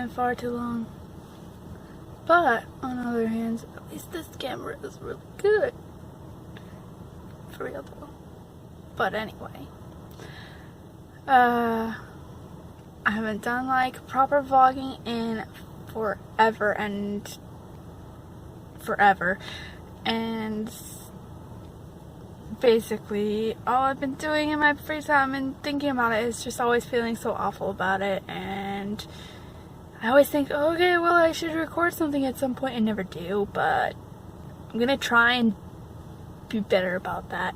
been far too long. But on the other hand, at least this camera is really good. For real though. But anyway. I haven't done like proper vlogging in forever and basically all I've been doing in my free time and thinking about it is just always feeling so awful about it, and I always think, okay, well, I should record something at some point and never do, but I'm gonna try and be better about that,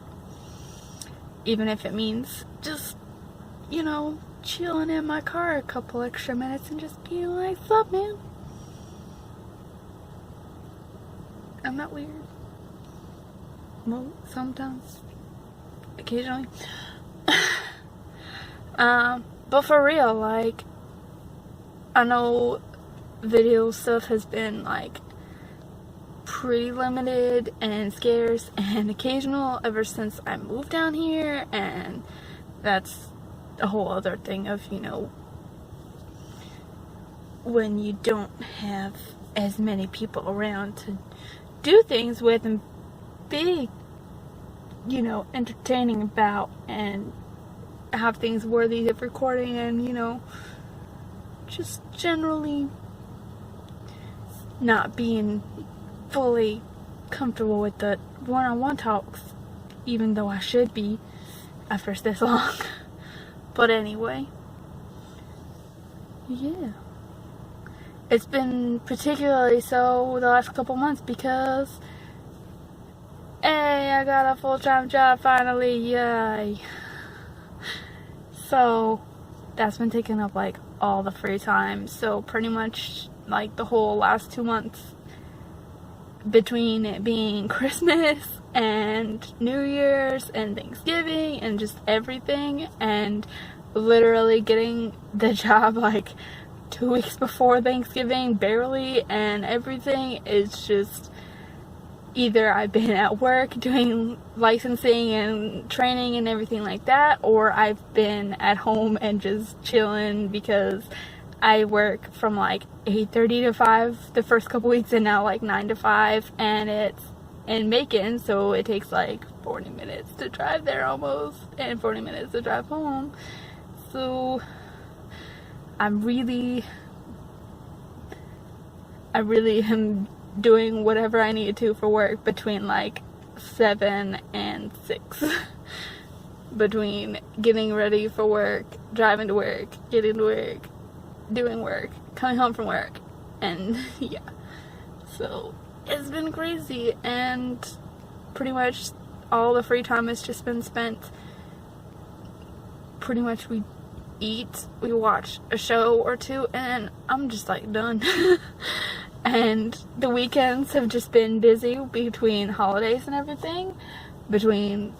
even if it means just, you know, chilling in my car a couple extra minutes and just being like, what's up, man? I'm not weird. Well, sometimes. Occasionally. But for real, like, I know video stuff has been, like, pretty limited and scarce and occasional ever since I moved down here, and that's a whole other thing of, you know, when you don't have as many people around to do things with and be, you know, entertaining about and have things worthy of recording, and, you know, just generally not being fully comfortable with the one-on-one talks, even though I should be after this long. But anyway, yeah, it's been particularly so the last couple months because, hey, I got a full-time job finally, yay. So that's been taking up like all the free time, so pretty much like the whole last 2 months between it being Christmas and New Year's and Thanksgiving and just everything, and literally getting the job like 2 weeks before Thanksgiving, barely, and everything is just either I've been at work doing licensing and training and everything like that, or I've been at home and just chilling because I work from like 8:30 to 5 the first couple weeks, and now like 9 to 5, and it's in Macon, so it takes like 40 minutes to drive there almost, and 40 minutes to drive home. So I really am doing whatever I need to for work between like 7 and 6. Between getting ready for work, driving to work, getting to work, doing work, coming home from work, and yeah. So it's been crazy, and pretty much all the free time has just been spent, pretty much we eat, we watch a show or two, and I'm just like done. And the weekends have just been busy between holidays and everything, between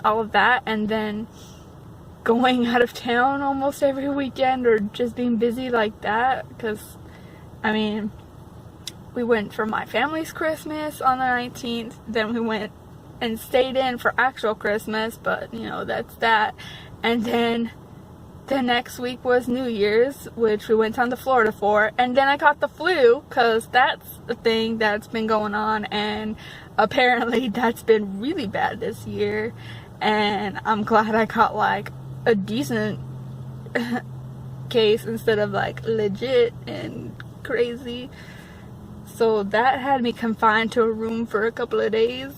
all of that, and then going out of town almost every weekend, or just being busy like that, because, I mean, we went for my family's Christmas on the 19th, then we went and stayed in for actual Christmas, but, you know, that's that, and then the next week was New Year's, which we went down to Florida for, and then I caught the flu, because that's the thing that's been going on, and apparently that's been really bad this year, and I'm glad I caught like a decent case instead of like legit and crazy. So that had me confined to a room for a couple of days,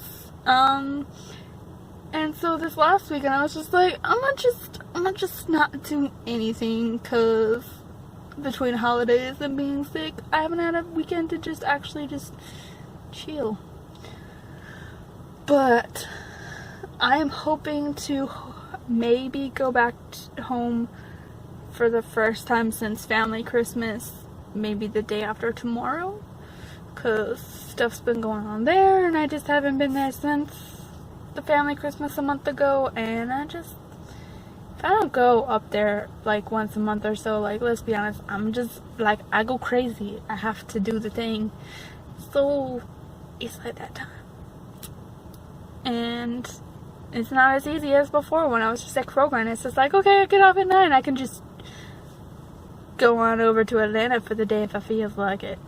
and so this last weekend I was just like, I'm not just not doing anything, because between holidays and being sick, I haven't had a weekend to just actually just chill. But I am hoping to maybe go back home for the first time since family Christmas, maybe the day after tomorrow, because stuff's been going on there, and I just haven't been there since the family Christmas a month ago, and if I don't go up there like once a month or so, like, let's be honest, I'm just like, I go crazy. I have to do the thing. So it's like that time. And it's not as easy as before when I was just at Kroger, and it's just like, okay, I get off at 9, I can just go on over to Atlanta for the day if I feels like it.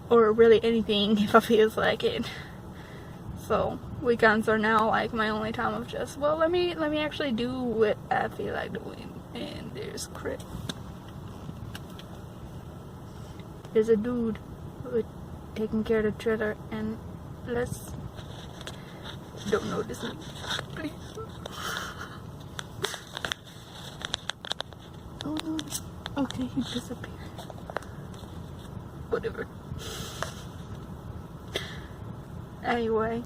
Or really anything if I feels like it. So weekends are now like my only time of just, well, let me actually do what I feel like doing. And there's Chris. There's a dude taking care of the trailer, and don't notice me, please. Oh no. Okay, he disappeared. Whatever. Anyway,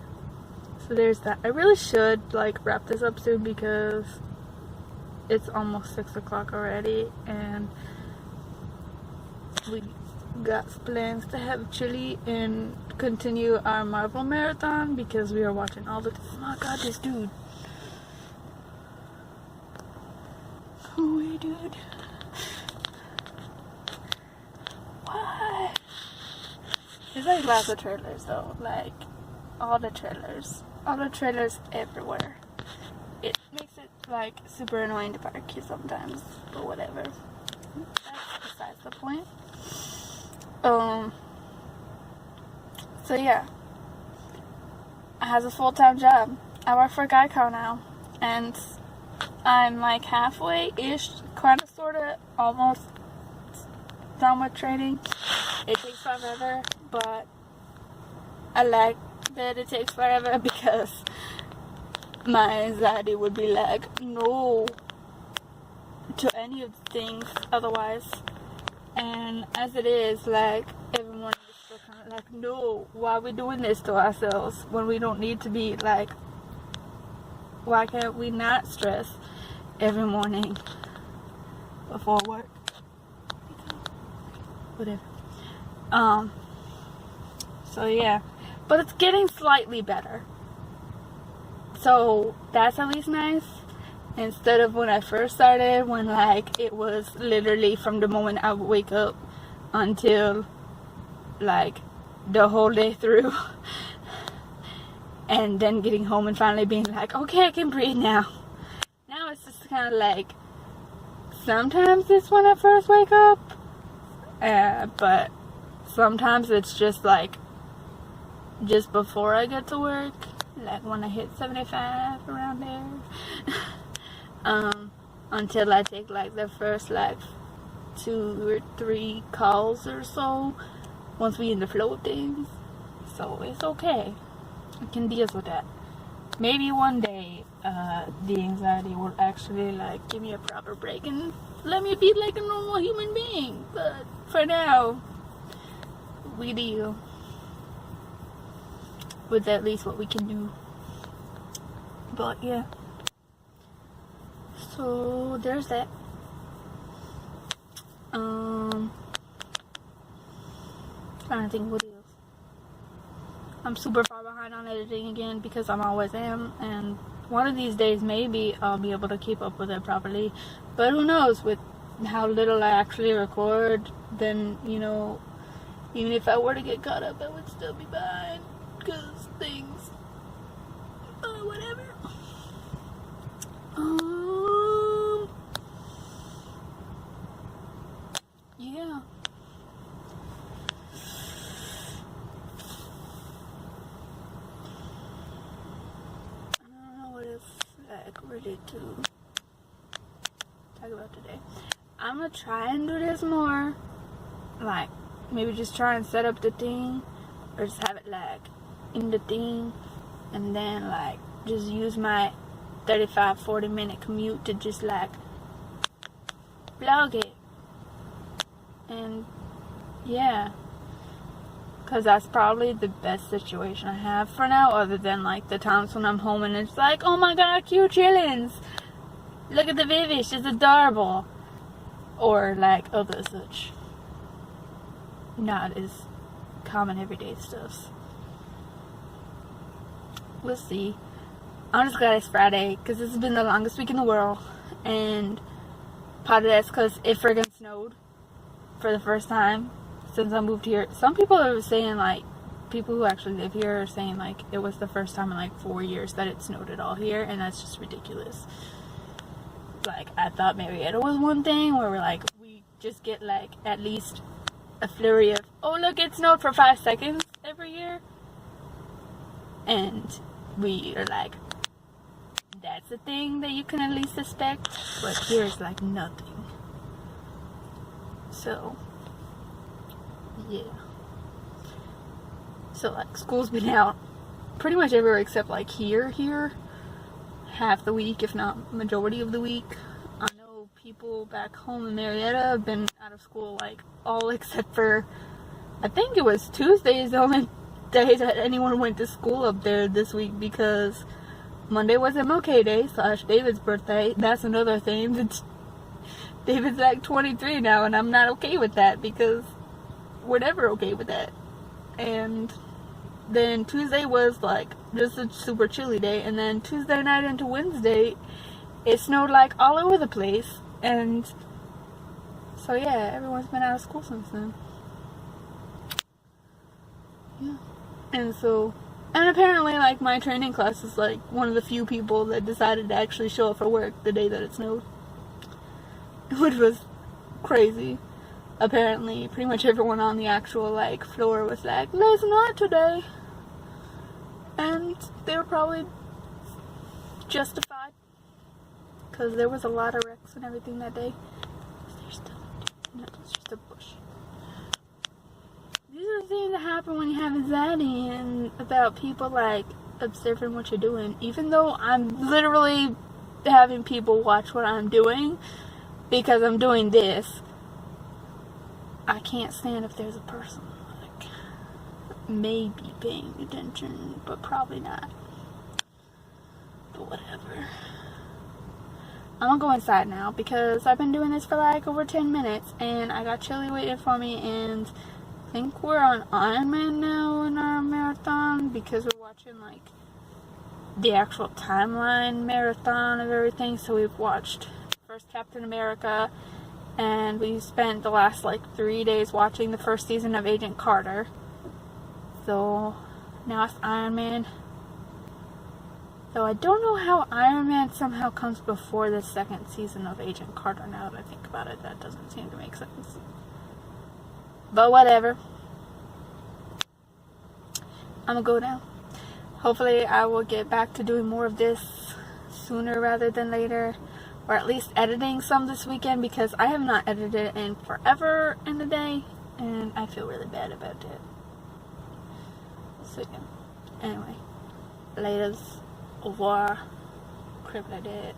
so there's that. I really should like wrap this up soon because it's almost 6 o'clock already, and we got plans to have chili and continue our Marvel marathon because we are watching all the. Oh my god, this dude. Oh, hey, dude. What? There's like lots of trailers though, like all the trailers everywhere. It makes it like super annoying to park here sometimes, but whatever. That's besides the point. So yeah, I have a full-time job. I work for Geico now, and I'm like halfway-ish, kind of, sort of, almost done with training. It takes forever, but I like that it takes forever because my anxiety would be like, no to any of the things otherwise. And as it is, like, every morning is still kind of like, no, why are we doing this to ourselves when we don't need to be? Like, why can't we not stress every morning before work? Whatever. So yeah, but it's getting slightly better, so that's at least nice. Instead of when I first started, when like it was literally from the moment I would wake up until like the whole day through, and then getting home and finally being like, okay, I can breathe now. Now it's just kind of like, sometimes it's when I first wake up, but sometimes it's just like just before I get to work, like when I hit 75, around there. Until I take like the first like 2 or 3 calls or so, once we in the flow of things. So it's okay, I can deal with that. Maybe one day the anxiety will actually like give me a proper break and let me be like a normal human being, but for now we deal with at least what we can do. But yeah, so there's that. Trying to think what else. I'm super far behind on editing again because I'm always am, and one of these days maybe I'll be able to keep up with it properly, but who knows, with how little I actually record, then, you know, even if I were to get caught up, I would still be behind because things, whatever. Yeah. I don't know what else like really to talk about today. I'm gonna try and do this more, like maybe just try and set up the thing, or just have it like in the thing, and then like just use my 35-40 minute commute to just like vlog it. And yeah, because that's probably the best situation I have for now, other than like the times when I'm home and it's like, oh my god, cute chillins, look at the baby, she's adorable, or like other such not as common everyday stuffs. We'll see. I'm just glad it's Friday because this has been the longest week in the world, and part of that's because it friggin' snowed for the first time since I moved here. Some people are saying, like, people who actually live here are saying like it was the first time in like 4 years that it snowed at all here, and that's just ridiculous. like, I thought Marietta was one thing where we're like, we just get like at least a flurry of, oh look, it snowed for 5 seconds every year. And we are like, that's a thing that you can at least expect. But here's like nothing. So, yeah. So like, school's been out pretty much everywhere except like here, half the week, if not majority of the week. I know people back home in Marietta have been out of school like all except for, I think it was Tuesday is the only day that anyone went to school up there this week, because Monday was MLK Day / David's birthday. That's another thing. David's like 23 now, and I'm not okay with that, because we're never okay with that. And then Tuesday was like just a super chilly day, and then Tuesday night into Wednesday it snowed like all over the place. And so yeah, everyone's been out of school since then. Yeah. And so, and apparently like my training class is like one of the few people that decided to actually show up for work the day that it snowed, which was crazy. Apparently pretty much everyone on the actual like floor was like, let's not today. And they were probably justified, because there was a lot of wrecks and everything that day. There's still, no, it's just a bush. These are the things that happen when you have anxiety and about people like observing what you're doing. Even though I'm literally having people watch what I'm doing because I'm doing this, I can't stand if there's a person like maybe paying attention, but probably not. But whatever. I'm gonna go inside now because I've been doing this for like over 10 minutes and I got Chili waiting for me, and I think we're on Iron Man now in our marathon, because we're watching like the actual timeline marathon of everything. So we've watched first Captain America, and we spent the last like 3 days watching the first season of Agent Carter. So now it's Iron Man. Though I don't know how Iron Man somehow comes before the second season of Agent Carter. Now that I think about it, that doesn't seem to make sense. But whatever. I'm gonna go now. Hopefully I will get back to doing more of this sooner rather than later. Or at least editing some this weekend, because I have not edited in forever in the day. And I feel really bad about it. So yeah. Anyway. Laters. Au revoir. Crib like that.